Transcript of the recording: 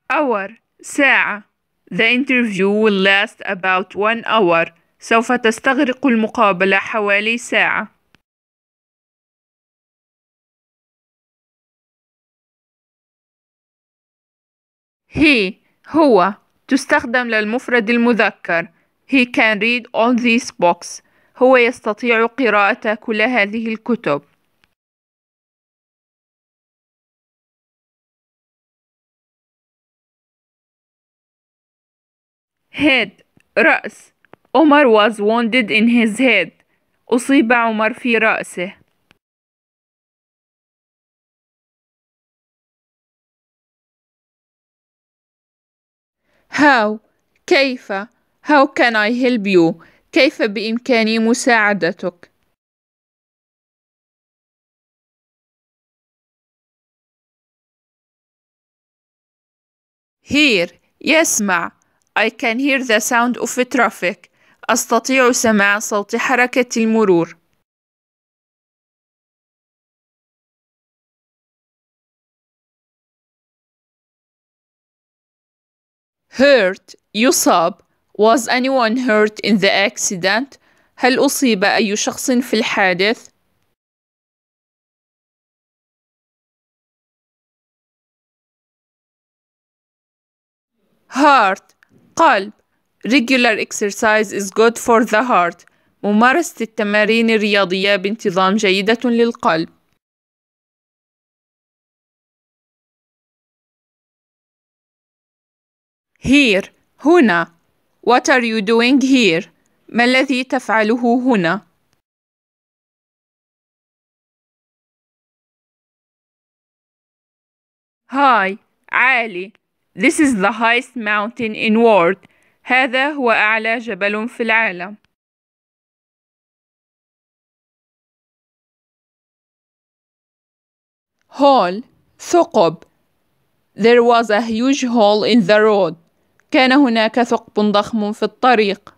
hour ساعة. The interview will last about 1 hour. سوف تستغرق المقابلة حوالي ساعة. هو تستخدم للمفرد المذكر. He can read all these books. هو يستطيع قراءة كل هذه الكتب. head رأس. عمر was wounded in his head. أصيب عمر في رأسه. how كيف. how can I help you. كيف بإمكاني مساعدتك. hear يسمع. I can hear the sound of traffic. أستطيع سماع صوت حركة المرور. hurt يصاب. Was anyone hurt in the accident؟ هل أصيب أي شخص في الحادث؟ heart قلب. Regular exercise is good for the heart. ممارسة التمارين الرياضية بانتظام جيدة للقلب. here هنا. What are you doing here؟ ما الذي تفعله هنا؟ high عالي. This is the highest mountain in world. هذا هو أعلى جبل في العالم. hole ثقب. There was a huge hole in the road. كان هناك ثقب ضخم في الطريق.